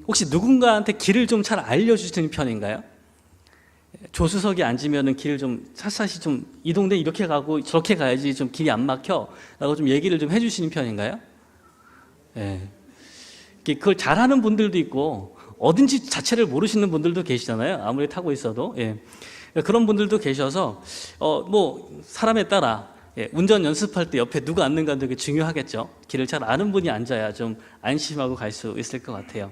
혹시 누군가한테 길을 좀 잘 알려주시는 편인가요? 조수석에 앉으면은 길을 좀 샅샅이 좀 이 동네 이렇게 가고 저렇게 가야지 좀 길이 안 막혀 라고 좀 얘기를 좀 해주시는 편인가요? 예. 그걸 잘하는 분들도 있고 어딘지 자체를 모르시는 분들도 계시잖아요. 아무리 타고 있어도. 예. 그런 분들도 계셔서 뭐 사람에 따라 운전 연습할 때 옆에 누가 앉는가 되게 중요하겠죠. 길을 잘 아는 분이 앉아야 좀 안심하고 갈 수 있을 것 같아요.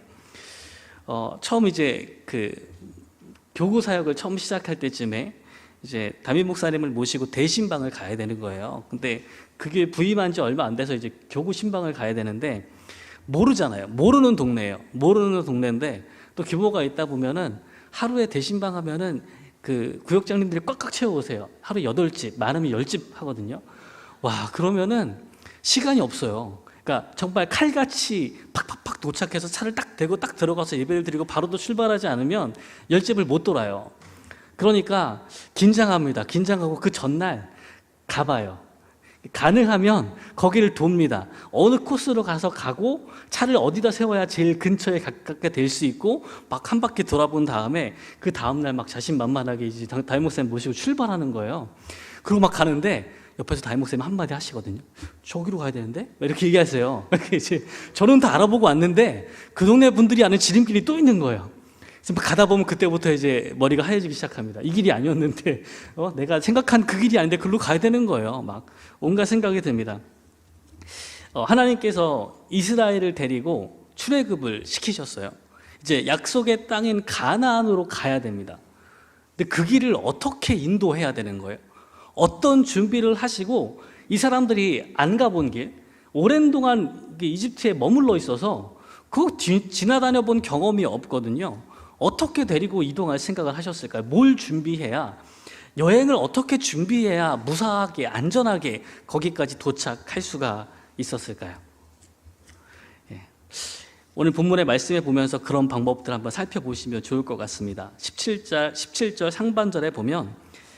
처음 이제 그 교구 사역을 처음 시작할 때쯤에 이제 담임 목사님을 모시고 대신방을 가야 되는 거예요. 근데 그게 부임한 지 얼마 안 돼서 이제 교구 신방을 가야 되는데 모르잖아요. 모르는 동네예요. 모르는 동네인데 또 규모가 있다 보면은 하루에 대신방 하면은 그 구역장님들이 꽉꽉 채워오세요. 하루 8집, 많으면 10집 하거든요. 와, 그러면은 시간이 없어요. 그러니까 정말 칼같이 팍팍팍 도착해서 차를 딱 대고 딱 들어가서 예배를 드리고 바로 또 출발하지 않으면 10집을 못 돌아요. 그러니까 긴장합니다. 긴장하고 그 전날 가봐요. 가능하면 거기를 돕니다. 어느 코스로 가고 차를 어디다 세워야 제일 근처에 가깝게 될 수 있고 막 한 바퀴 돌아본 다음에 그 다음날 막 자신만만하게 이제 담임 목사님 모시고 출발하는 거예요. 그리고 막 가는데 옆에서 담임 목사님 한마디 하시거든요. 저기로 가야 되는데? 이렇게 얘기하세요. 이제 저는 다 알아보고 왔는데 그 동네 분들이 아는 지름길이 또 있는 거예요. 가다 보면 그때부터 이제 머리가 하얘지기 시작합니다. 이 길이 아니었는데 내가 생각한 그 길이 아닌데 글로 가야 되는 거예요. 막 온갖 생각이 듭니다. 하나님께서 이스라엘을 데리고 출애굽을 시키셨어요. 이제 약속의 땅인 가나안으로 가야 됩니다. 근데 그 길을 어떻게 인도해야 되는 거예요? 어떤 준비를 하시고 이 사람들이 안 가본 길, 오랜 동안 이집트에 머물러 있어서 그거 지나다녀 본 경험이 없거든요. 어떻게 데리고 이동할 생각을 하셨을까요? 뭘 준비해야, 여행을 어떻게 준비해야 무사하게 안전하게 거기까지 도착할 수가 있었을까요? 오늘 본문의 말씀에 보면서 그런 방법들 한번 살펴보시면 좋을 것 같습니다. 17절 상반절에 보면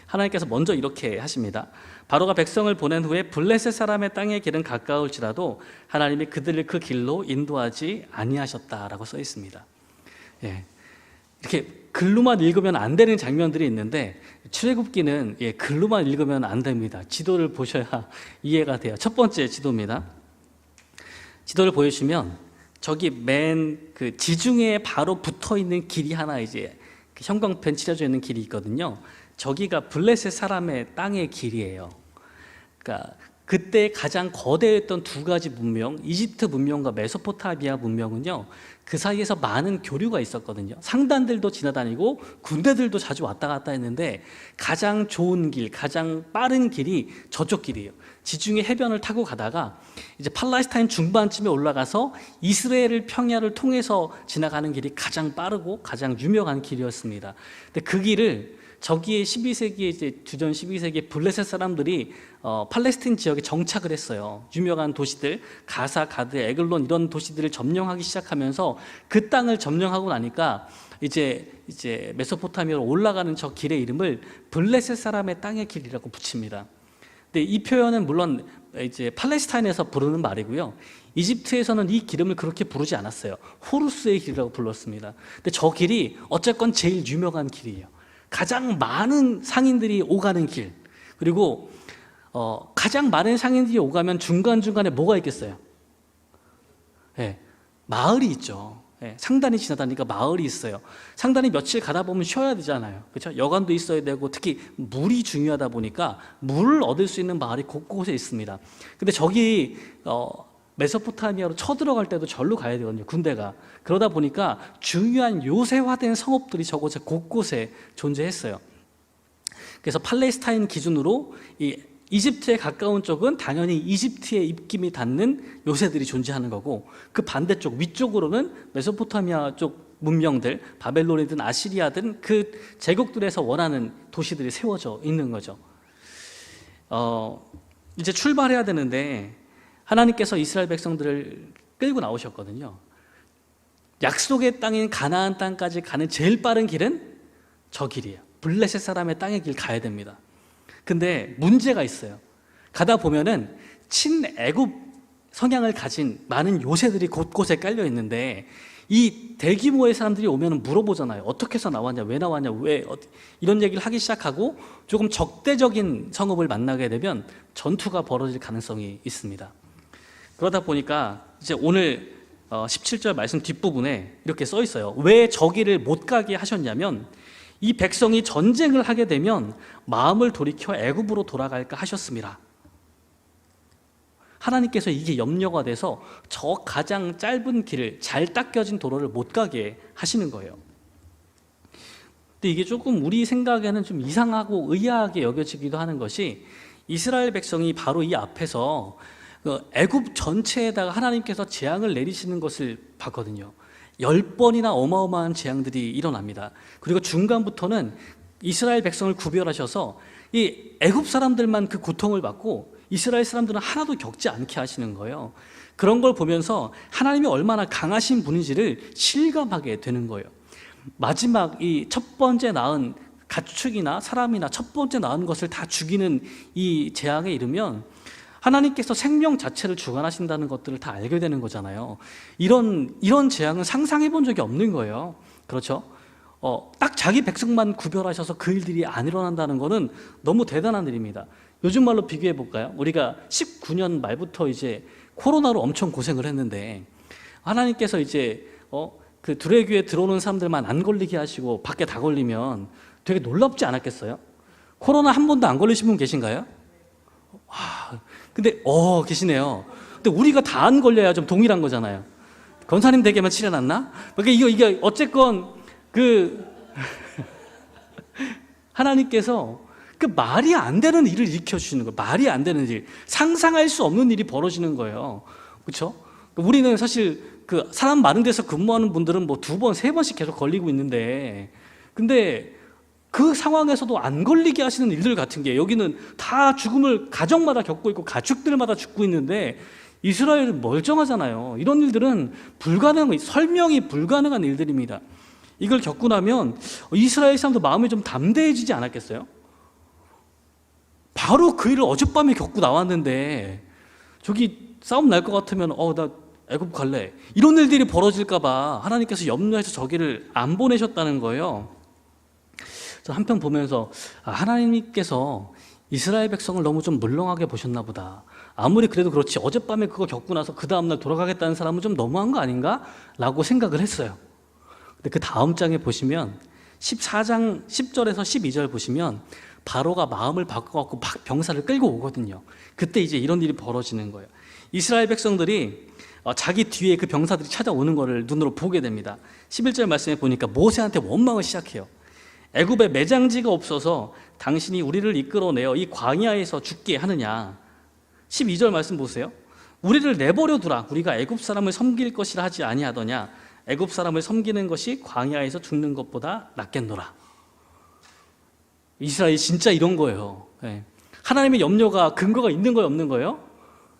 하나님께서 먼저 이렇게 하십니다. 바로가 백성을 보낸 후에 블레셋 사람의 땅의 길은 가까울지라도 하나님이 그들을 그 길로 인도하지 아니하셨다라고 써 있습니다. 이렇게 글로만 읽으면 안 되는 장면들이 있는데 출애굽기는 글로만 읽으면 안 됩니다. 지도를 보셔야 이해가 돼요. 첫 번째 지도입니다. 지도를 보여주시면 저기 맨 그 지중해에 바로 붙어 있는 길이 하나 이제 형광펜 칠해져 있는 길이 있거든요. 저기가 블레셋 사람의 땅의 길이에요. 그러니까 그때 가장 거대했던 두 가지 문명, 이집트 문명과 메소포타미아 문명은요, 그 사이에서 많은 교류가 있었거든요. 상단들도 지나다니고 군대들도 자주 왔다 갔다 했는데 가장 좋은 길, 가장 빠른 길이 저쪽 길이에요. 지중해 해변을 타고 가다가 이제 팔레스타인 중반쯤에 올라가서 이스라엘 평야를 통해서 지나가는 길이 가장 빠르고 가장 유명한 길이었습니다. 근데 그 길을 저기에 12세기에 이제 주전 12세기에 블레셋 사람들이 팔레스틴 지역에 정착을 했어요. 유명한 도시들 가사, 가드, 에글론 이런 도시들을 점령하기 시작하면서 그 땅을 점령하고 나니까 이제 메소포타미아로 올라가는 저 길의 이름을 블레셋 사람의 땅의 길이라고 붙입니다. 근데 이 표현은 물론 이제 팔레스타인에서 부르는 말이고요. 이집트에서는 이 기름을 그렇게 부르지 않았어요. 호루스의 길이라고 불렀습니다. 근데 저 길이 어쨌건 제일 유명한 길이에요. 가장 많은 상인들이 오가는 길, 그리고 가장 많은 상인들이 오가면 중간중간에 뭐가 있겠어요? 마을이 있죠. 상단이 지나다니까 마을이 있어요. 상단이 며칠 가다 보면 쉬어야 되잖아요. 그렇죠? 여관도 있어야 되고 특히 물이 중요하다 보니까 물을 얻을 수 있는 마을이 곳곳에 있습니다. 근데 저기 메소포타미아로 쳐들어갈 때도 절로 가야 되거든요. 군대가. 그러다 보니까 중요한 요새화된 성읍들이 저곳에 곳곳에 존재했어요. 그래서 팔레스타인 기준으로 이 이집트에 가까운 쪽은 당연히 이집트의 입김이 닿는 요새들이 존재하는 거고, 그 반대쪽 위쪽으로는 메소포타미아 쪽 문명들, 바벨론이든 아시리아든 그 제국들에서 원하는 도시들이 세워져 있는 거죠. 이제 출발해야 되는데 하나님께서 이스라엘 백성들을 끌고 나오셨거든요. 약속의 땅인 가나안 땅까지 가는 제일 빠른 길은 저 길이에요. 블레셋 사람의 땅의 길 가야 됩니다. 근데 문제가 있어요. 가다 보면은 친애굽 성향을 가진 많은 요새들이 곳곳에 깔려 있는데 이 대규모의 사람들이 오면 물어보잖아요. 어떻게 해서 나왔냐, 왜 나왔냐, 이런 얘기를 하기 시작하고 조금 적대적인 성읍을 만나게 되면 전투가 벌어질 가능성이 있습니다. 그러다 보니까 이제 오늘 17절 말씀 뒷부분에 이렇게 써 있어요. 왜 저기를 못 가게 하셨냐면 이 백성이 전쟁을 하게 되면 마음을 돌이켜 애굽으로 돌아갈까 하셨습니다. 하나님께서 이게 염려가 돼서 저 가장 짧은 길을, 잘 닦여진 도로를 못 가게 하시는 거예요. 근데 이게 조금 우리 생각에는 좀 이상하고 의아하게 여겨지기도 하는 것이, 이스라엘 백성이 바로 이 앞에서 애굽 전체에다가 하나님께서 재앙을 내리시는 것을 봤거든요. 10번이나 어마어마한 재앙들이 일어납니다. 그리고 중간부터는 이스라엘 백성을 구별하셔서 이 애굽 사람들만 그 고통을 받고 이스라엘 사람들은 하나도 겪지 않게 하시는 거예요. 그런 걸 보면서 하나님이 얼마나 강하신 분인지를 실감하게 되는 거예요. 마지막 이 첫 번째 낳은 가축이나 사람이나 첫 번째 낳은 것을 다 죽이는 이 재앙에 이르면 하나님께서 생명 자체를 주관하신다는 것들을 다 알게 되는 거잖아요. 이런 재앙은 상상해 본 적이 없는 거예요. 그렇죠? 딱 자기 백성만 구별하셔서 그 일들이 안 일어난다는 것은 너무 대단한 일입니다. 요즘 말로 비교해 볼까요? 우리가 19년 말부터 이제 코로나로 엄청 고생을 했는데 하나님께서 이제 그 두레교에 들어오는 사람들만 안 걸리게 하시고 밖에 다 걸리면 되게 놀랍지 않았겠어요? 코로나 한 번도 안 걸리신 분 계신가요? 와, 근데 계시네요. 근데 우리가 다 안 걸려야 좀 동일한 거잖아요. 권사님 댁에만 칠해놨나? 그러니까 이게 어쨌건 하나님께서 그 말이 안 되는 일을 일으켜주시는 거예요. 말이 안 되는 일, 상상할 수 없는 일이 벌어지는 거예요. 그렇죠? 우리는 사실 그 사람 많은 데서 근무하는 분들은 뭐 2번, 3번씩 계속 걸리고 있는데, 근데 그 상황에서도 안 걸리게 하시는 일들 같은 게, 여기는 다 죽음을 가정마다 겪고 있고 가축들마다 죽고 있는데 이스라엘은 멀쩡하잖아요. 이런 일들은 설명이 불가능한 일들입니다. 이걸 겪고 나면 이스라엘 사람도 마음이 좀 담대해지지 않았겠어요? 바로 그 일을 어젯밤에 겪고 나왔는데 저기 싸움 날 것 같으면 나 애굽 갈래, 이런 일들이 벌어질까 봐 하나님께서 염려해서 저기를 안 보내셨다는 거예요. 저 한편 보면서 하나님께서 이스라엘 백성을 너무 좀 물렁하게 보셨나 보다. 아무리 그래도 그렇지 어젯밤에 그거 겪고 나서 그 다음날 돌아가겠다는 사람은 좀 너무한 거 아닌가? 라고 생각을 했어요. 근데 그 다음 장에 보시면 14장 10절에서 12절 보시면 바로가 마음을 바꿔갖고 병사를 끌고 오거든요. 그때 이제 이런 일이 벌어지는 거예요. 이스라엘 백성들이 자기 뒤에 그 병사들이 찾아오는 것을 눈으로 보게 됩니다. 11절 말씀에 보니까 모세한테 원망을 시작해요. 애굽에 매장지가 없어서 당신이 우리를 이끌어내어 이 광야에서 죽게 하느냐. 12절 말씀 보세요. 우리를 내버려 두라. 우리가 애굽 사람을 섬길 것이라 하지 아니하더냐. 애굽 사람을 섬기는 것이 광야에서 죽는 것보다 낫겠노라. 이스라엘이 진짜 이런 거예요. 하나님의 염려가 근거가 있는 거예요, 없는 거예요?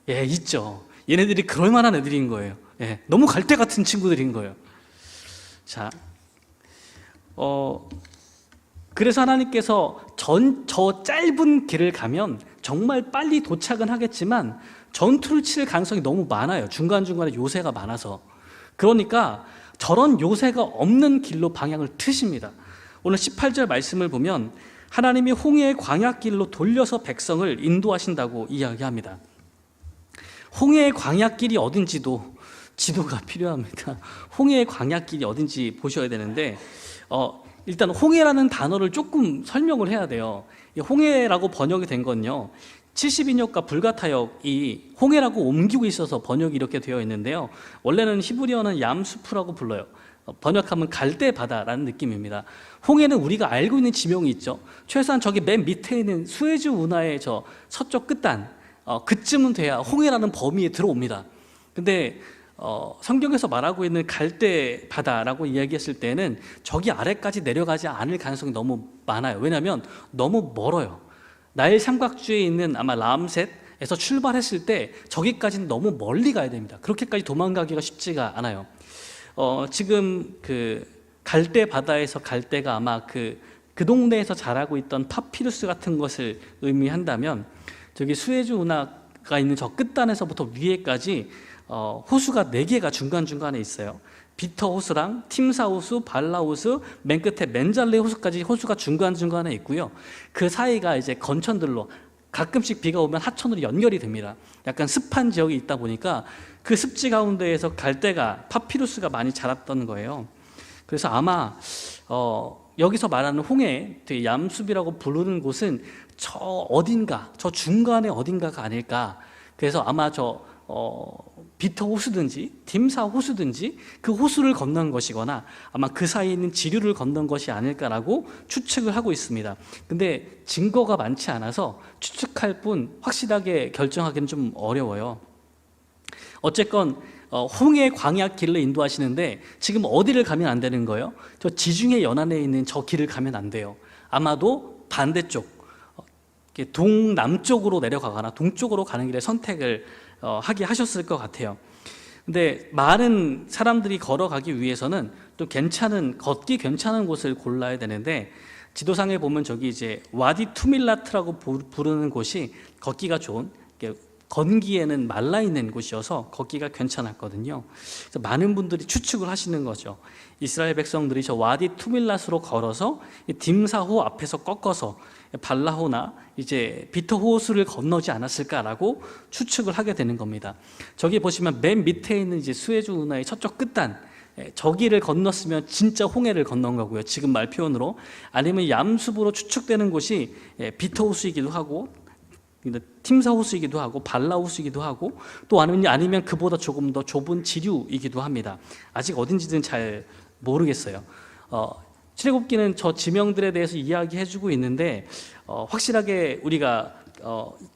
있죠. 얘네들이 그럴 만한 애들인 거예요. 너무 갈대 같은 친구들인 거예요. 자, 그래서 하나님께서 저 짧은 길을 가면 정말 빨리 도착은 하겠지만 전투를 칠 가능성이 너무 많아요. 중간중간에 요새가 많아서. 그러니까 저런 요새가 없는 길로 방향을 트십니다. 오늘 18절 말씀을 보면 하나님이 홍해의 광야길로 돌려서 백성을 인도하신다고 이야기합니다. 홍해의 광야길이 어딘지도 지도가 필요합니다. 홍해의 광야길이 어딘지 보셔야 되는데 일단 홍해라는 단어를 조금 설명을 해야 돼요. 홍해라고 번역이 된 건요, 72역과 불가타역이 홍해라고 옮기고 있어서 번역이 이렇게 되어 있는데요, 원래는 히브리어는 얌수프라고 불러요. 번역하면 갈대 바다라는 느낌입니다. 홍해는 우리가 알고 있는 지명이 있죠. 최소한 저기 맨 밑에 있는 수에즈 운하의 저 서쪽 끝단, 그쯤은 돼야 홍해라는 범위에 들어옵니다. 근데 성경에서 말하고 있는 갈대 바다라고 이야기했을 때는 저기 아래까지 내려가지 않을 가능성이 너무 많아요. 왜냐하면 너무 멀어요. 나일 삼각주에 있는 아마 람셋에서 출발했을 때 저기까지는 너무 멀리 가야 됩니다. 그렇게까지 도망가기가 쉽지가 않아요. 지금 그 갈대 바다에서 갈대가 아마 그 동네에서 자라고 있던 파피루스 같은 것을 의미한다면, 저기 수에즈 운하가 있는 저 끝단에서부터 위에까지 호수가 4개가 중간중간에 있어요. 비터 호수랑 팀사 호수, 발라 호수, 맨 끝에 맨잘레 호수까지 호수가 중간중간에 있고요. 그 사이가 이제 건천들로 가끔씩 비가 오면 하천으로 연결이 됩니다. 약간 습한 지역이 있다 보니까 그 습지 가운데에서 갈대가 파피루스가 많이 자랐던 거예요. 그래서 아마 여기서 말하는 홍해, 얌숲이라고 부르는 곳은 저 어딘가, 저 중간에 어딘가가 아닐까. 그래서 아마 비터 호수든지 딤사 호수든지 그 호수를 건넌 것이거나 아마 그 사이에 있는 지류를 건넌 것이 아닐까라고 추측을 하고 있습니다. 근데 증거가 많지 않아서 추측할 뿐 확실하게 결정하기는 좀 어려워요. 어쨌건 홍해 광야 길을 인도하시는데 지금 어디를 가면 안 되는 거예요? 저 지중해 연안에 있는 저 길을 가면 안 돼요. 아마도 반대쪽 동남쪽으로 내려가거나 동쪽으로 가는 길에 선택을 하게 하셨을 것 같아요. 근데 많은 사람들이 걸어가기 위해서는 또 걷기 괜찮은 곳을 골라야 되는데 지도상에 보면 저기 이제 와디 투밀라트라고 부르는 곳이 걷기가 좋은, 건기에는 말라 있는 곳이어서 걷기가 괜찮았거든요. 그래서 많은 분들이 추측을 하시는 거죠. 이스라엘 백성들이 저 와디 투밀라스로 걸어서 딤사호 앞에서 꺾어서 발라호나 이제 비터 호수를 건너지 않았을까라고 추측을 하게 되는 겁니다. 저기 보시면 맨 밑에 있는 이제 수에즈 운하의 서쪽 끝단, 저기를 건넜으면 진짜 홍해를 건넌 거고요. 지금 말 표현으로. 아니면 얌숲으로 추측되는 곳이 비터 호수이기도 하고 팀사 호수이기도 하고 발라 호수이기도 하고 또 아니면 그보다 조금 더 좁은 지류이기도 합니다. 아직 어딘지는 잘 모르겠어요. 출애굽기는 저 지명들에 대해서 이야기해주고 있는데 확실하게 우리가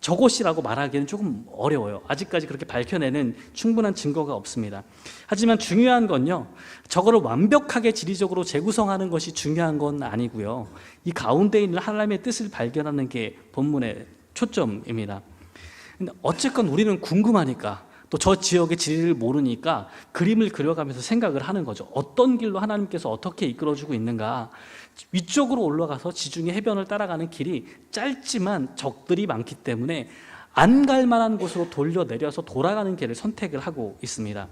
저곳이라고 말하기는 조금 어려워요. 아직까지 그렇게 밝혀내는 충분한 증거가 없습니다. 하지만 중요한 건요, 저거를 완벽하게 지리적으로 재구성하는 것이 중요한 건 아니고요, 이 가운데 있는 하나님의 뜻을 발견하는 게 본문의 초점입니다. 근데 어쨌건 우리는 궁금하니까, 또 저 지역의 지리를 모르니까 그림을 그려가면서 생각을 하는 거죠. 어떤 길로 하나님께서 어떻게 이끌어주고 있는가. 위쪽으로 올라가서 지중해 해변을 따라가는 길이 짧지만 적들이 많기 때문에 안 갈 만한 곳으로 돌려내려서 돌아가는 길을 선택을 하고 있습니다.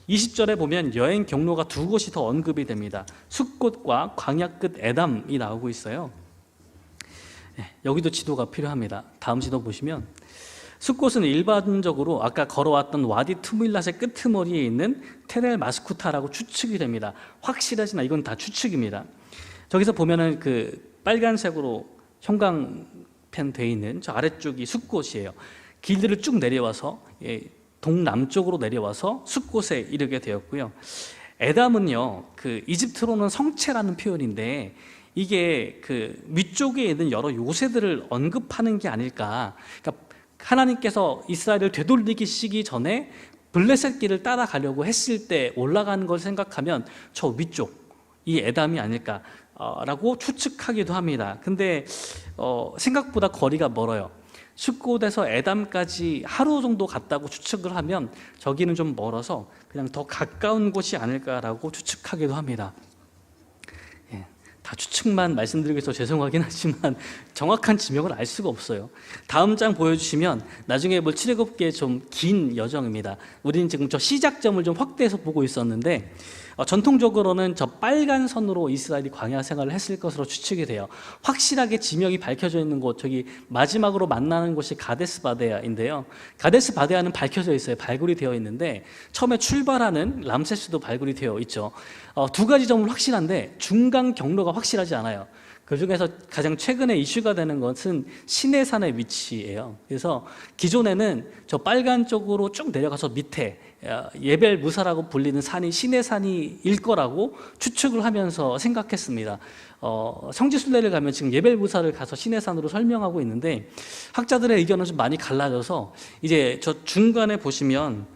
20절에 보면 여행 경로가 두 곳이 더 언급이 됩니다. 숫곳과 광야 끝 에담이 나오고 있어요. 여기도 지도가 필요합니다. 다음 지도 보시면 숫곳은 일반적으로 아까 걸어왔던 와디 투밀랏의 끄트머리에 있는 테렐 마스쿠타라고 추측이 됩니다. 확실하지만 이건 다 추측입니다. 저기서 보면은 그 빨간색으로 형광펜 돼 있는 저 아래쪽이 숫곳이에요. 길들을 쭉 내려와서 동남쪽으로 내려와서 숫곳에 이르게 되었고요. 에담은요, 그 이집트로는 성체라는 표현인데 이게 그 위쪽에 있는 여러 요새들을 언급하는 게 아닐까. 그러니까 하나님께서 이스라엘을 되돌리기 전에 블레셋 길을 따라가려고 했을 때 올라가는 걸 생각하면 저 위쪽, 이 에담이 아닐까라고 추측하기도 합니다. 근데 생각보다 거리가 멀어요. 숫곳에서 에담까지 하루 정도 갔다고 추측을 하면 저기는 좀 멀어서 그냥 더 가까운 곳이 아닐까라고 추측하기도 합니다. 다 추측만 말씀드리고 있어서 죄송하긴 하지만 정확한 지명을 알 수가 없어요. 다음 장 보여주시면 나중에 출애굽기에 좀 긴 여정입니다. 우리는 지금 저 시작점을 좀 확대해서 보고 있었는데 전통적으로는 저 빨간 선으로 이스라엘이 광야 생활을 했을 것으로 추측이 돼요. 확실하게 지명이 밝혀져 있는 곳, 저기 마지막으로 만나는 곳이 가데스 바데아인데요. 가데스 바데아는 밝혀져 있어요. 발굴이 되어 있는데 처음에 출발하는 람세스도 발굴이 되어 있죠. 두 가지 점은 확실한데 중간 경로가 확실하지 않아요. 그 중에서 가장 최근에 이슈가 되는 것은 시내산의 위치예요. 그래서 기존에는 저 빨간 쪽으로 쭉 내려가서 밑에 예벨 무사라고 불리는 산이 시내산이일 거라고 추측을 하면서 생각했습니다. 성지순례를 가면 지금 예벨 무사를 가서 시내산으로 설명하고 있는데 학자들의 의견은 좀 많이 갈라져서 이제 저 중간에 보시면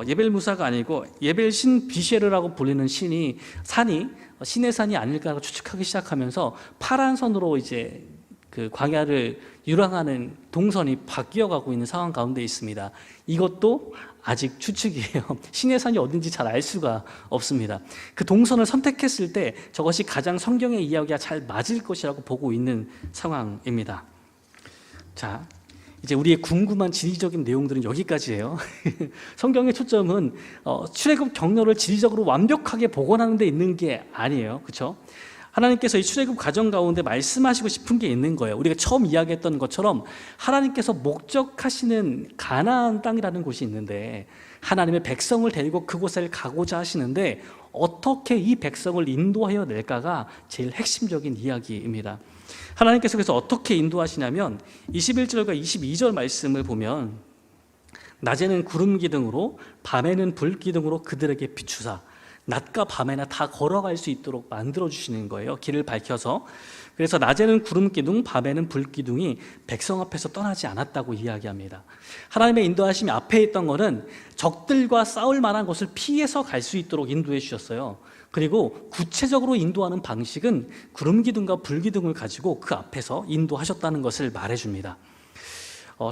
예벨 무사가 아니고 예벨 신 비쉐르라고 불리는 산이 시내산이 아닐까라고 추측하기 시작하면서 파란 선으로 이제 그 광야를 유랑하는 동선이 바뀌어가고 있는 상황 가운데 있습니다. 이것도 아직 추측이에요. 시내산이 어딘지 잘 알 수가 없습니다. 그 동선을 선택했을 때 저것이 가장 성경의 이야기와 잘 맞을 것이라고 보고 있는 상황입니다. 자, 이제 우리의 궁금한 지리적인 내용들은 여기까지예요. 성경의 초점은 출애굽 경로를 지리적으로 완벽하게 복원하는 데 있는 게 아니에요. 그렇죠? 하나님께서 이 출애굽 과정 가운데 말씀하시고 싶은 게 있는 거예요. 우리가 처음 이야기했던 것처럼 하나님께서 목적하시는 가나안 땅이라는 곳이 있는데 하나님의 백성을 데리고 그곳을 가고자 하시는데 어떻게 이 백성을 인도하여 낼까가 제일 핵심적인 이야기입니다. 하나님께서 그래서 어떻게 인도하시냐면 21절과 22절 말씀을 보면 낮에는 구름 기둥으로 밤에는 불 기둥으로 그들에게 비추사 낮과 밤에나 다 걸어갈 수 있도록 만들어주시는 거예요. 길을 밝혀서. 그래서 낮에는 구름 기둥, 밤에는 불 기둥이 백성 앞에서 떠나지 않았다고 이야기합니다. 하나님의 인도하심이 앞에 있던 것은 적들과 싸울 만한 곳을 피해서 갈 수 있도록 인도해 주셨어요. 그리고 구체적으로 인도하는 방식은 구름 기둥과 불 기둥을 가지고 그 앞에서 인도하셨다는 것을 말해줍니다.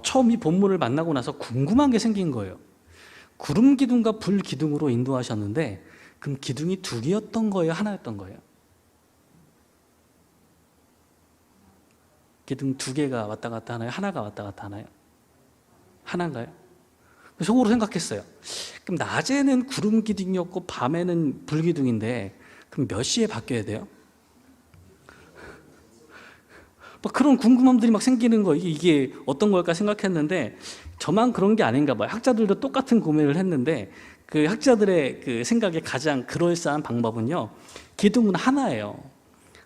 처음 이 본문을 만나고 나서 궁금한 게 생긴 거예요. 구름 기둥과 불 기둥으로 인도하셨는데 그럼 기둥이 두 개였던 거예요? 하나였던 거예요? 기둥 두 개가 왔다 갔다 하나요? 하나가 왔다 갔다 하나요? 하나인가요? 속으로 생각했어요. 그럼 낮에는 구름 기둥이었고 밤에는 불 기둥인데 그럼 몇 시에 바뀌어야 돼요? 막 그런 궁금함들이 막 생기는 거예요. 이게 어떤 걸까 생각했는데 저만 그런 게 아닌가 봐요. 학자들도 똑같은 고민을 했는데 그 학자들의 그 생각에 가장 그럴싸한 방법은요, 기둥은 하나예요.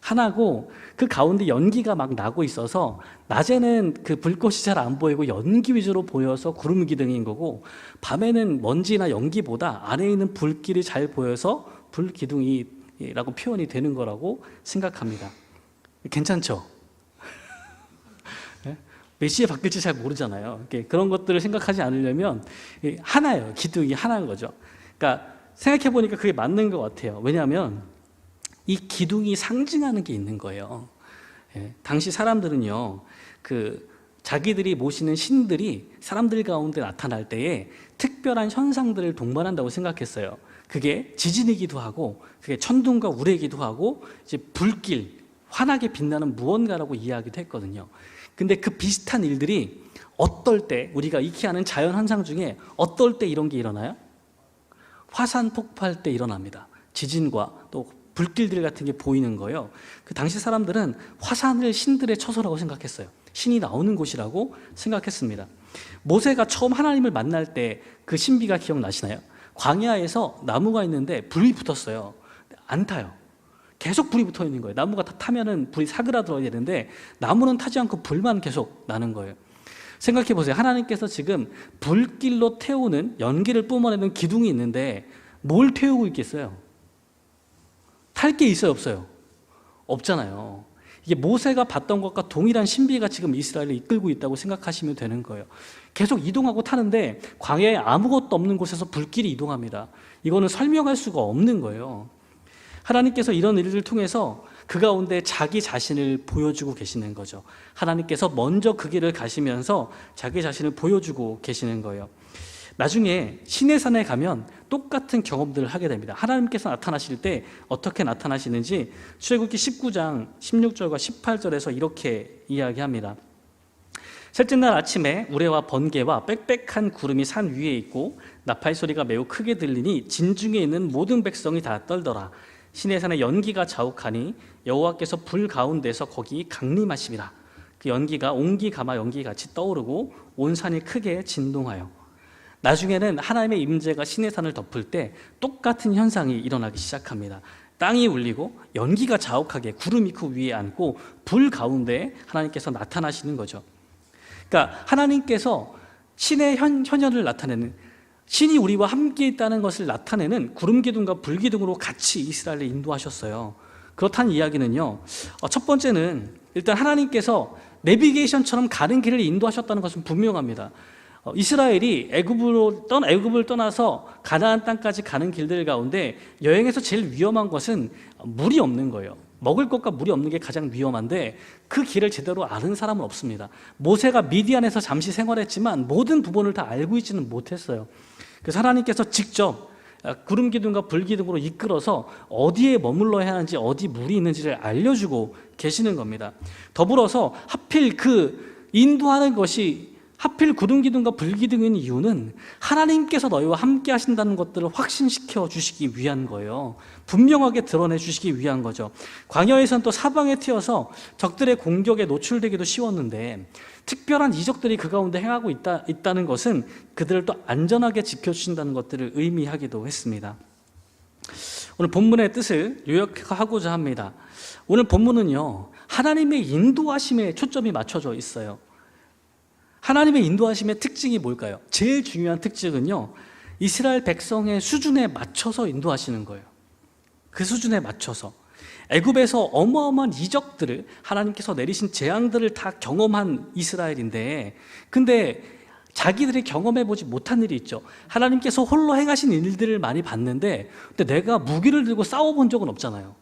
하나고 그 가운데 연기가 막 나고 있어서 낮에는 그 불꽃이 잘 안 보이고 연기 위주로 보여서 구름 기둥인 거고 밤에는 먼지나 연기보다 안에 있는 불길이 잘 보여서 불 기둥이라고 표현이 되는 거라고 생각합니다. 괜찮죠? 몇 시에 바뀔지 잘 모르잖아요. 그런 것들을 생각하지 않으려면 하나예요. 기둥이 하나인 거죠. 그러니까 생각해 보니까 그게 맞는 것 같아요. 왜냐하면 이 기둥이 상징하는 게 있는 거예요. 당시 사람들은요, 자기들이 모시는 신들이 사람들 가운데 나타날 때에 특별한 현상들을 동반한다고 생각했어요. 그게 지진이기도 하고, 그게 천둥과 우레이기도 하고, 이제 불길, 환하게 빛나는 무언가라고 이야기도 했거든요. 근데 그 비슷한 일들이 어떨 때, 우리가 익히 아는 자연 현상 중에 어떨 때 이런 게 일어나요? 화산 폭발 때 일어납니다. 지진과 또 불길들 같은 게 보이는 거예요. 그 당시 사람들은 화산을 신들의 처소라고 생각했어요. 신이 나오는 곳이라고 생각했습니다. 모세가 처음 하나님을 만날 때 그 신비가 기억나시나요? 광야에서 나무가 있는데 불이 붙었어요. 안 타요. 계속 불이 붙어 있는 거예요. 나무가 다 타면은 불이 사그라들어야 되는데 나무는 타지 않고 불만 계속 나는 거예요. 생각해 보세요. 하나님께서 지금 불길로 태우는 연기를 뿜어내는 기둥이 있는데 뭘 태우고 있겠어요? 탈 게 있어요, 없어요? 없잖아요. 이게 모세가 봤던 것과 동일한 신비가 지금 이스라엘을 이끌고 있다고 생각하시면 되는 거예요. 계속 이동하고 타는데 광야에 아무것도 없는 곳에서 불길이 이동합니다. 이거는 설명할 수가 없는 거예요. 하나님께서 이런 일을 통해서 그 가운데 자기 자신을 보여주고 계시는 거죠. 하나님께서 먼저 그 길을 가시면서 자기 자신을 보여주고 계시는 거예요. 나중에 시내산에 가면 똑같은 경험들을 하게 됩니다. 하나님께서 나타나실 때 어떻게 나타나시는지 출애굽기 19장 16절과 18절에서 이렇게 이야기합니다. 셋째 날 아침에 우레와 번개와 빽빽한 구름이 산 위에 있고 나팔 소리가 매우 크게 들리니 진중에 있는 모든 백성이 다 떨더라. 시내산에 연기가 자욱하니 여호와께서 불 가운데서 거기 강림하심이라. 그 연기가 옹기가마 연기같이 떠오르고 온 산이 크게 진동하여. 나중에는 하나님의 임재가 시내산을 덮을 때 똑같은 현상이 일어나기 시작합니다. 땅이 울리고 연기가 자욱하게 구름이 그 위에 앉고 불 가운데 하나님께서 나타나시는 거죠. 그러니까 하나님께서 신의 현현을 나타내는, 신이 우리와 함께 있다는 것을 나타내는 구름 기둥과 불 기둥으로 같이 이스라엘을 인도하셨어요. 그렇다는 이야기는요, 첫 번째는 일단 하나님께서 내비게이션처럼 가는 길을 인도하셨다는 것은 분명합니다. 이스라엘이 애굽을 떠나서 가나안 땅까지 가는 길들 가운데 여행에서 제일 위험한 것은 물이 없는 거예요. 먹을 것과 물이 없는 게 가장 위험한데 그 길을 제대로 아는 사람은 없습니다. 모세가 미디안에서 잠시 생활했지만 모든 부분을 다 알고 있지는 못했어요. 그래서 하나님께서 직접 구름 기둥과 불 기둥으로 이끌어서 어디에 머물러야 하는지, 어디 물이 있는지를 알려주고 계시는 겁니다. 더불어서 하필 그 인도하는 것이 하필 구름 기둥과 불 기둥인 이유는 하나님께서 너희와 함께 하신다는 것들을 확신시켜 주시기 위한 거예요. 분명하게 드러내 주시기 위한 거죠. 광야에선 또 사방에 튀어서 적들의 공격에 노출되기도 쉬웠는데 특별한 이적들이 그 가운데 행하고 있다는 것은 그들을 또 안전하게 지켜주신다는 것들을 의미하기도 했습니다. 오늘 본문의 뜻을 요약하고자 합니다. 오늘 본문은요, 하나님의 인도하심에 초점이 맞춰져 있어요. 하나님의 인도하심의 특징이 뭘까요? 제일 중요한 특징은요, 이스라엘 백성의 수준에 맞춰서 인도하시는 거예요. 그 수준에 맞춰서. 애굽에서 어마어마한 이적들을, 하나님께서 내리신 재앙들을 다 경험한 이스라엘인데, 근데 자기들이 경험해보지 못한 일이 있죠. 하나님께서 홀로 행하신 일들을 많이 봤는데, 근데 내가 무기를 들고 싸워본 적은 없잖아요.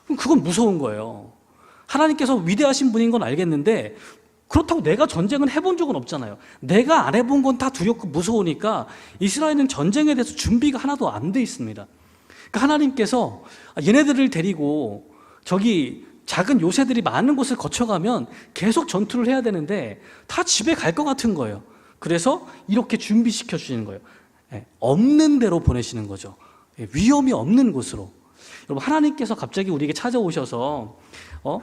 그럼 그건 무서운 거예요. 하나님께서 위대하신 분인 건 알겠는데 그렇다고 내가 전쟁을 해본 적은 없잖아요. 내가 안 해본 건 다 두렵고 무서우니까 이스라엘은 전쟁에 대해서 준비가 하나도 안 돼 있습니다. 그러니까 하나님께서 얘네들을 데리고 저기 작은 요새들이 많은 곳을 거쳐가면 계속 전투를 해야 되는데 다 집에 갈 것 같은 거예요. 그래서 이렇게 준비시켜 주시는 거예요. 없는 데로 보내시는 거죠. 위험이 없는 곳으로. 여러분, 하나님께서 갑자기 우리에게 찾아오셔서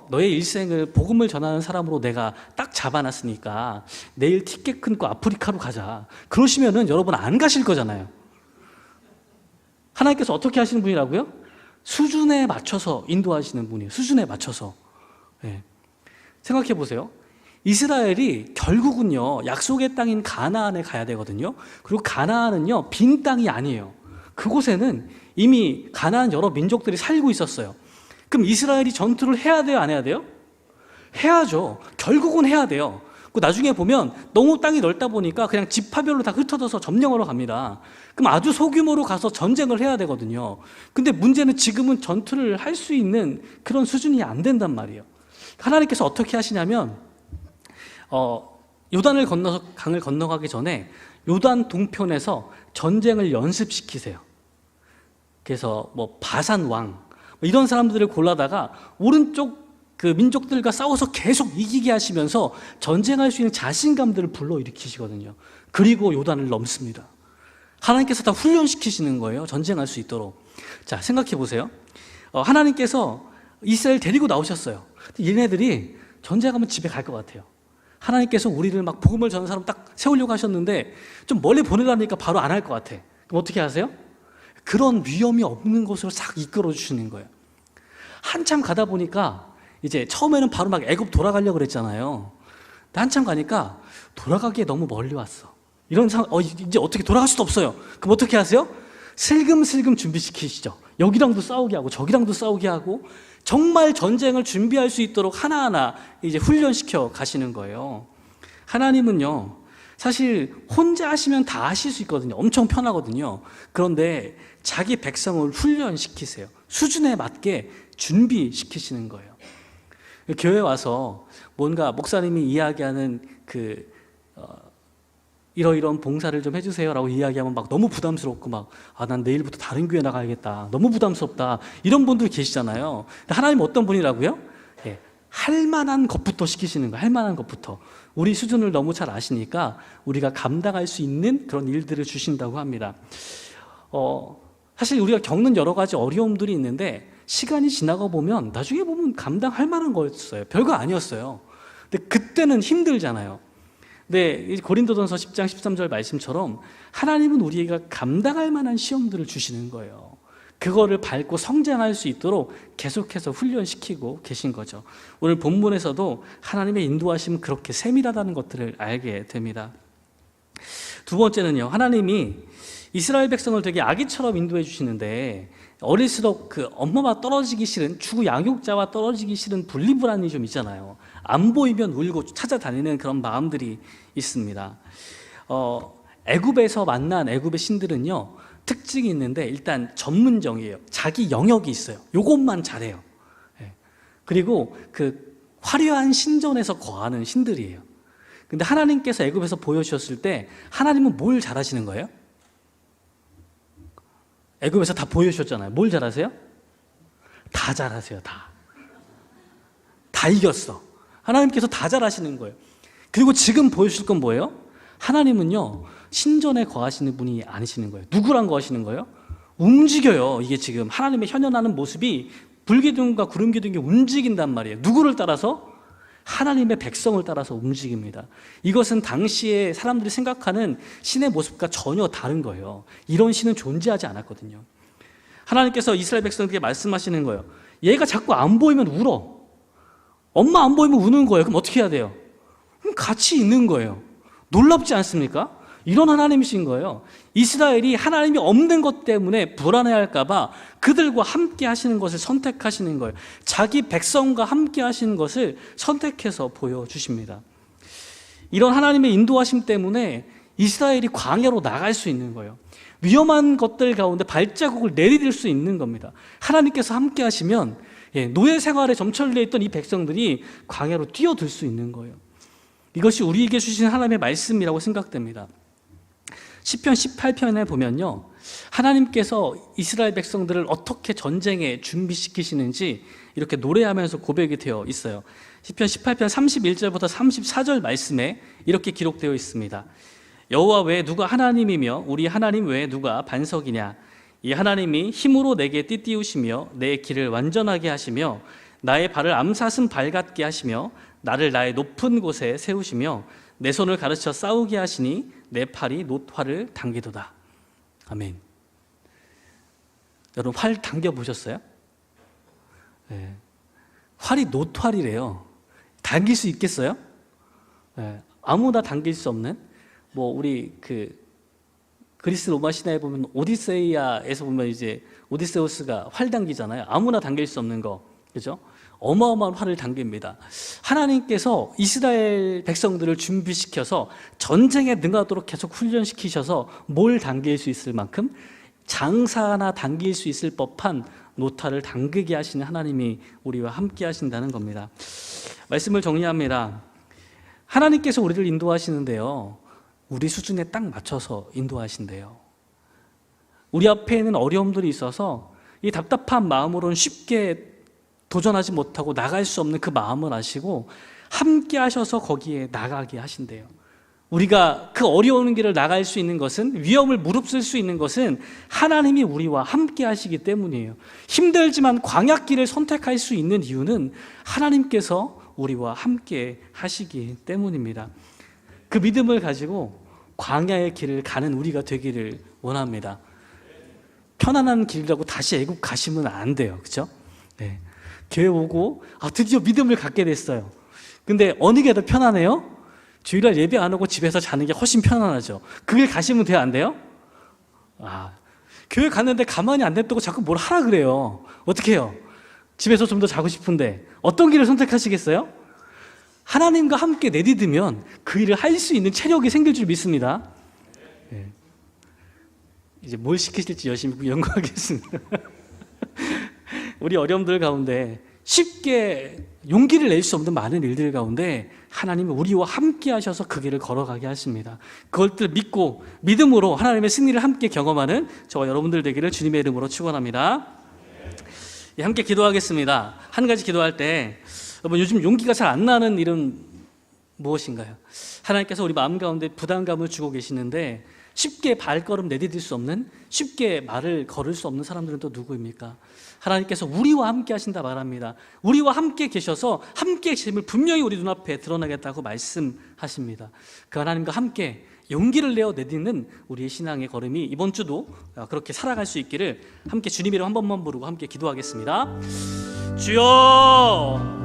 너의 일생을 복음을 전하는 사람으로 내가 딱 잡아놨으니까 내일 티켓 끊고 아프리카로 가자. 그러시면은 여러분 안 가실 거잖아요. 하나님께서 어떻게 하시는 분이라고요? 수준에 맞춰서 인도하시는 분이에요. 수준에 맞춰서. 생각해 보세요. 이스라엘이 결국은요, 약속의 땅인 가나안에 가야 되거든요. 그리고 가나안은요, 빈 땅이 아니에요. 그곳에는 이미 가나안 여러 민족들이 살고 있었어요. 그럼 이스라엘이 전투를 해야 돼요, 안 해야 돼요? 해야죠. 결국은 해야 돼요. 나중에 보면 너무 땅이 넓다 보니까 그냥 지파별로 다 흩어져서 점령하러 갑니다. 그럼 아주 소규모로 가서 전쟁을 해야 되거든요. 근데 문제는 지금은 전투를 할 수 있는 그런 수준이 안 된단 말이에요. 하나님께서 어떻게 하시냐면 요단을 건너서 강을 건너가기 전에 요단 동편에서 전쟁을 연습시키세요. 그래서 바산 왕 이런 사람들을 골라다가 오른쪽 그 민족들과 싸워서 계속 이기게 하시면서 전쟁할 수 있는 자신감들을 불러일으키시거든요. 그리고 요단을 넘습니다. 하나님께서 다 훈련시키시는 거예요. 전쟁할 수 있도록. 자, 생각해 보세요. 하나님께서 이스라엘 데리고 나오셨어요. 얘네들이 전쟁하면 집에 갈 것 같아요. 하나님께서 우리를 막 복음을 전하는 사람 딱 세우려고 하셨는데 좀 멀리 보내라니까 바로 안 할 것 같아. 그럼 어떻게 하세요? 그런 위험이 없는 곳으로 싹 이끌어 주시는 거예요. 한참 가다 보니까 이제 처음에는 바로 막 애굽 돌아가려고 그랬잖아요. 근데 한참 가니까 돌아가기에 너무 멀리 왔어. 이런 상황, 이제 어떻게 돌아갈 수도 없어요. 그럼 어떻게 하세요? 슬금슬금 준비시키시죠. 여기랑도 싸우게 하고 저기랑도 싸우게 하고 정말 전쟁을 준비할 수 있도록 하나하나 이제 훈련시켜 가시는 거예요. 하나님은요, 사실 혼자 하시면 다 하실 수 있거든요. 엄청 편하거든요. 그런데 자기 백성을 훈련시키세요. 수준에 맞게 준비시키시는 거예요. 교회 와서 뭔가 목사님이 이야기하는 이러이러한 봉사를 좀 해주세요 라고 이야기하면 막 너무 부담스럽고 난 내일부터 다른 교회 나가야겠다. 너무 부담스럽다. 이런 분들 계시잖아요. 하나님은 어떤 분이라고요? 할 만한 것부터 시키시는 거예요. 할 만한 것부터. 우리 수준을 너무 잘 아시니까 우리가 감당할 수 있는 그런 일들을 주신다고 합니다. 사실 우리가 겪는 여러 가지 어려움들이 있는데 시간이 지나가 보면 나중에 보면 감당할 만한 거였어요. 별거 아니었어요. 근데 그때는 힘들잖아요. 근데 고린도전서 10장 13절 말씀처럼 하나님은 우리가 감당할 만한 시험들을 주시는 거예요. 그거를 밟고 성장할 수 있도록 계속해서 훈련시키고 계신 거죠. 오늘 본문에서도 하나님의 인도하심은 그렇게 세밀하다는 것들을 알게 됩니다. 두 번째는요, 하나님이 이스라엘 백성을 되게 아기처럼 인도해 주시는데 어릴수록 엄마와 떨어지기 싫은, 주구 양육자와 떨어지기 싫은 분리불안이 좀 있잖아요. 안 보이면 울고 찾아다니는 그런 마음들이 있습니다. 애굽에서 만난 애굽의 신들은요, 특징이 있는데 일단 전문적이에요. 자기 영역이 있어요. 요것만 잘해요. 그리고 화려한 신전에서 거하는 신들이에요. 근데 하나님께서 애굽에서 보여주셨을 때 하나님은 뭘 잘하시는 거예요? 애굽에서 다 보여주셨잖아요. 뭘 잘하세요? 다 잘하세요. 다 이겼어. 하나님께서 다 잘하시는 거예요. 그리고 지금 보여주실 건 뭐예요? 하나님은요, 신전에 거하시는 분이 아니시는 거예요. 누구랑 거하시는 거예요? 움직여요. 이게 지금 하나님의 현현하는 모습이 불기둥과 구름기둥이 움직인단 말이에요. 누구를 따라서? 하나님의 백성을 따라서 움직입니다. 이것은 당시에 사람들이 생각하는 신의 모습과 전혀 다른 거예요. 이런 신은 존재하지 않았거든요. 하나님께서 이스라엘 백성들에게 말씀하시는 거예요. 얘가 자꾸 안 보이면 울어. 엄마 안 보이면 우는 거예요. 그럼 어떻게 해야 돼요? 그럼 같이 있는 거예요. 놀랍지 않습니까? 이런 하나님이신 거예요. 이스라엘이 하나님이 없는 것 때문에 불안해할까 봐 그들과 함께 하시는 것을 선택하시는 거예요. 자기 백성과 함께 하시는 것을 선택해서 보여주십니다. 이런 하나님의 인도하심 때문에 이스라엘이 광야로 나갈 수 있는 거예요. 위험한 것들 가운데 발자국을 내디딜 수 있는 겁니다. 하나님께서 함께 하시면 노예 생활에 점철되어 있던 이 백성들이 광야로 뛰어들 수 있는 거예요. 이것이 우리에게 주신 하나님의 말씀이라고 생각됩니다. 시편 18편에 보면요, 하나님께서 이스라엘 백성들을 어떻게 전쟁에 준비시키시는지 이렇게 노래하면서 고백이 되어 있어요. 시편 18편 31절부터 34절 말씀에 이렇게 기록되어 있습니다. 여호와 외에 누가 하나님이며 우리 하나님 외에 누가 반석이냐. 이 하나님이 힘으로 내게 띠띠우시며 내 길을 완전하게 하시며 나의 발을 암사슴 발 같게 하시며 나를 나의 높은 곳에 세우시며 내 손을 가르쳐 싸우게 하시니 내 팔이 놋활을 당기도다. 아멘. 여러분, 활 당겨보셨어요? 네. 활이 놋활이래요. 당길 수 있겠어요? 네. 아무나 당길 수 없는, 우리 그리스 로마 신화에 보면 오디세이아에서 보면 이제 오디세우스가 활 당기잖아요. 아무나 당길 수 없는 거, 그죠? 어마어마한 활을 당깁니다. 하나님께서 이스라엘 백성들을 준비시켜서 전쟁에 능하도록 계속 훈련시키셔서 뭘 당길 수 있을 만큼 장사나 당길 수 있을 법한 노타를 당기게 하시는 하나님이 우리와 함께 하신다는 겁니다. 말씀을 정리합니다. 하나님께서 우리를 인도하시는데요, 우리 수준에 딱 맞춰서 인도하신대요. 우리 앞에 있는 어려움들이 있어서 이 답답한 마음으로는 쉽게 도전하지 못하고 나갈 수 없는 그 마음을 아시고 함께 하셔서 거기에 나가게 하신대요. 우리가 그 어려운 길을 나갈 수 있는 것은, 위험을 무릅쓸 수 있는 것은 하나님이 우리와 함께 하시기 때문이에요. 힘들지만 광야길을 선택할 수 있는 이유는 하나님께서 우리와 함께 하시기 때문입니다. 그 믿음을 가지고 광야의 길을 가는 우리가 되기를 원합니다. 편안한 길이라고 다시 애국 가시면 안 돼요. 그렇죠? 네. 교회 오고 드디어 믿음을 갖게 됐어요. 근데 어느 게 더 편안해요? 주일날 예배 안 오고 집에서 자는 게 훨씬 편안하죠. 그 길 가시면 돼요, 안 돼요? 교회 갔는데 가만히 안 냅두고 자꾸 뭘 하라 그래요. 어떻게 해요? 집에서 좀 더 자고 싶은데 어떤 길을 선택하시겠어요? 하나님과 함께 내디디면 그 일을 할 수 있는 체력이 생길 줄 믿습니다. 네. 이제 뭘 시키실지 열심히 연구하겠습니다. 우리 어려움들 가운데 쉽게 용기를 낼 수 없는 많은 일들 가운데 하나님이 우리와 함께 하셔서 그 길을 걸어가게 하십니다. 그것들 믿고 믿음으로 하나님의 승리를 함께 경험하는 저와 여러분들 되기를 주님의 이름으로 축원합니다. 함께 기도하겠습니다. 한 가지 기도할 때, 여러분, 요즘 용기가 잘 안 나는 일은 무엇인가요? 하나님께서 우리 마음 가운데 부담감을 주고 계시는데 쉽게 발걸음 내디딜 수 없는, 쉽게 말을 걸을 수 없는 사람들은 또 누구입니까? 하나님께서 우리와 함께 하신다 말합니다. 우리와 함께 계셔서 함께 계심을 분명히 우리 눈앞에 드러나겠다고 말씀하십니다. 그 하나님과 함께 용기를 내어 내딛는 우리의 신앙의 걸음이 이번 주도 그렇게 살아갈 수 있기를 함께 주님 이름 한 번만 부르고 함께 기도하겠습니다. 주여,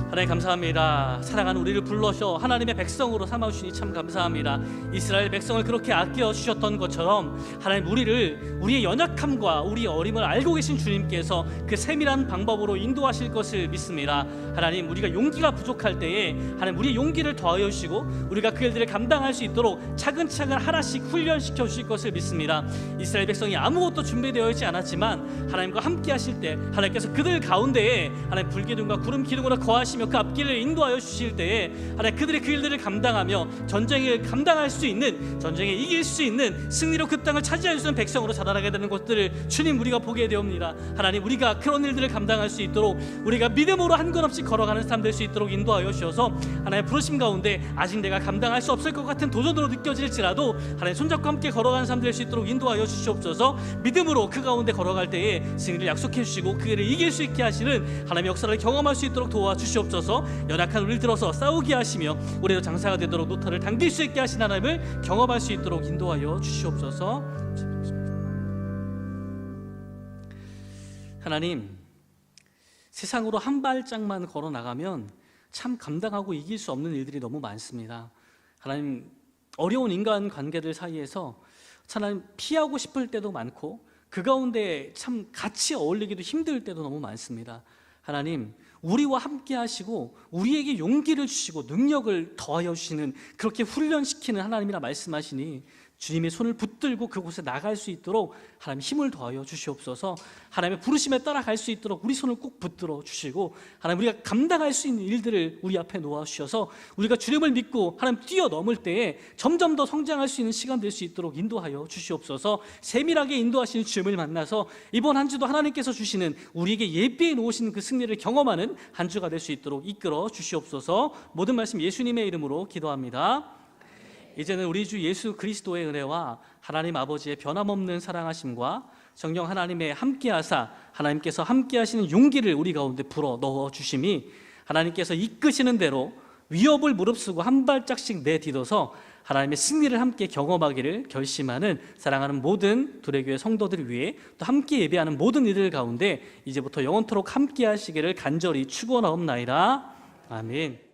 하나님 감사합니다. 사랑하는 우리를 불러서 하나님의 백성으로 삼아주시니 참 감사합니다. 이스라엘 백성을 그렇게 아껴주셨던 것처럼 하나님, 우리의 연약함과 우리의 어림을 알고 계신 주님께서 그 세밀한 방법으로 인도하실 것을 믿습니다. 하나님, 우리가 용기가 부족할 때에 하나님, 우리의 용기를 더하여 주시고 우리가 그 일들을 감당할 수 있도록 차근차근 하나씩 훈련시켜 주실 것을 믿습니다. 이스라엘 백성이 아무것도 준비되어 있지 않았지만 하나님과 함께 하실 때 하나님께서 그들 가운데에 하나님 불기둥과 구름 기둥으로 거하시며 그 앞길을 인도하여 주실 때에 하나님 그들의 그 일들을 감당하며 전쟁을 감당할 수 있는, 전쟁에 이길 수 있는, 승리로 그 땅을 차지할 수 있는 백성으로 자라나게 되는 것들을 주님 우리가 보게 되옵니다. 하나님 우리가 그런 일들을 감당할 수 있도록, 우리가 믿음으로 한 건 없이 걸어가는 삶 될 수 있도록 인도하여 주셔서 하나님 부르심 가운데 아직 내가 감당할 수 없을 것 같은 도전으로 느껴질지라도 하나님 손잡고 함께 걸어가는 삶 될 수 있도록 인도하여 주시옵소서. 믿음으로 그 가운데 걸어갈 때에 승리를 약속해 주시고 그 일을 이길 수 있게 하시는 하나님의 역사를 경험할 수 있도록 도와주시옵소서. 연약한 우리를 들어서 싸우게 하시며 우리도 장사가 되도록 노타를 당길 수 있게 하신 하나님을 경험할 수 있도록 인도하여 주시옵소서. 하나님, 세상으로 한 발짝만 걸어 나가면 참 감당하고 이길 수 없는 일들이 너무 많습니다. 하나님, 어려운 인간 관계들 사이에서 하나님 피하고 싶을 때도 많고 그 가운데 참 같이 어울리기도 힘들 때도 너무 많습니다. 하나님, 우리와 함께 하시고 우리에게 용기를 주시고 능력을 더하여 주시는, 그렇게 훈련시키는 하나님이라 말씀하시니 주님의 손을 붙들고 그곳에 나갈 수 있도록 하나님 힘을 더하여 주시옵소서. 하나님의 부르심에 따라갈 수 있도록 우리 손을 꼭 붙들어 주시고 하나님 우리가 감당할 수 있는 일들을 우리 앞에 놓아주셔서 우리가 주님을 믿고 하나님 뛰어넘을 때에 점점 더 성장할 수 있는 시간 될 수 있도록 인도하여 주시옵소서. 세밀하게 인도하시는 주님을 만나서 이번 한 주도 하나님께서 주시는, 우리에게 예비해 놓으신 그 승리를 경험하는 한 주가 될 수 있도록 이끌어 주시옵소서. 모든 말씀 예수님의 이름으로 기도합니다. 이제는 우리 주 예수 그리스도의 은혜와 하나님 아버지의 변함없는 사랑하심과 성령 하나님의 함께하사 하나님께서 함께하시는 용기를 우리 가운데 불어 넣어 주심이 하나님께서 이끄시는 대로 위협을 무릅쓰고 한 발짝씩 내딛어서 하나님의 승리를 함께 경험하기를 결심하는 사랑하는 모든 두레교회 성도들을 위해 또 함께 예배하는 모든 이들 가운데 이제부터 영원토록 함께 하시기를 간절히 축원하옵나이다. 아멘.